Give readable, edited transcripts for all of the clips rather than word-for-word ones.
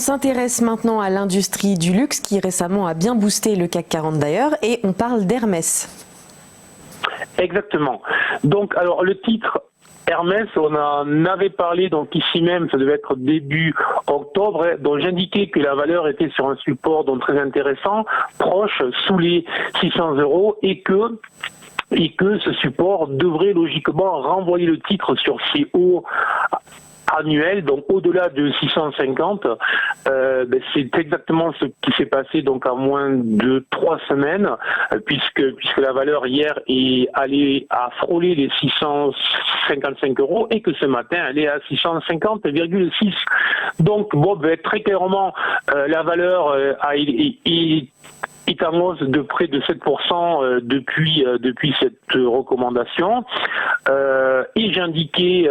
s'intéresse maintenant à l'industrie du luxe qui récemment a bien boosté le CAC 40 d'ailleurs, et on parle d'Hermès. Exactement. Donc, alors le titre Hermès, on en avait parlé donc ici même, ça devait être début octobre, dont j'indiquais que la valeur était sur un support donc très intéressant, proche sous les 600 € et que ce support devrait logiquement renvoyer le titre sur ses hauts annuel, donc au-delà de 650, c'est exactement ce qui s'est passé donc en moins de 3 semaines, puisque la valeur hier est allée à frôler les 655 € et que ce matin elle est à 650,6. Donc très clairement la valeur est en hausse de près de 7% depuis cette recommandation. Et j'indiquais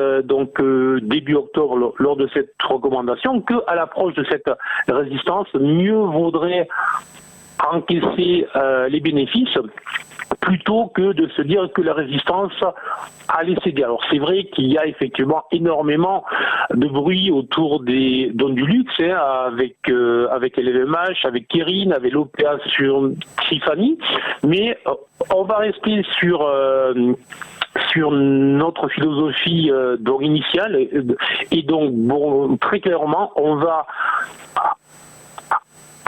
début octobre lors de cette recommandation que à l'approche de cette résistance, mieux vaudrait encaisser les bénéfices plutôt que de se dire que la résistance allait céder. Alors c'est vrai qu'il y a effectivement énormément de bruit autour du luxe, avec LVMH, avec Kering, avec l'OPA sur Tiffany, mais on va rester sur notre philosophie initiale et donc très clairement on va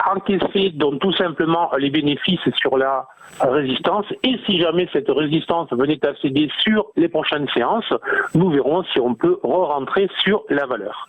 encaisser donc tout simplement les bénéfices sur la résistance, et si jamais cette résistance venait à céder sur les prochaines séances, nous verrons si on peut re-rentrer sur la valeur.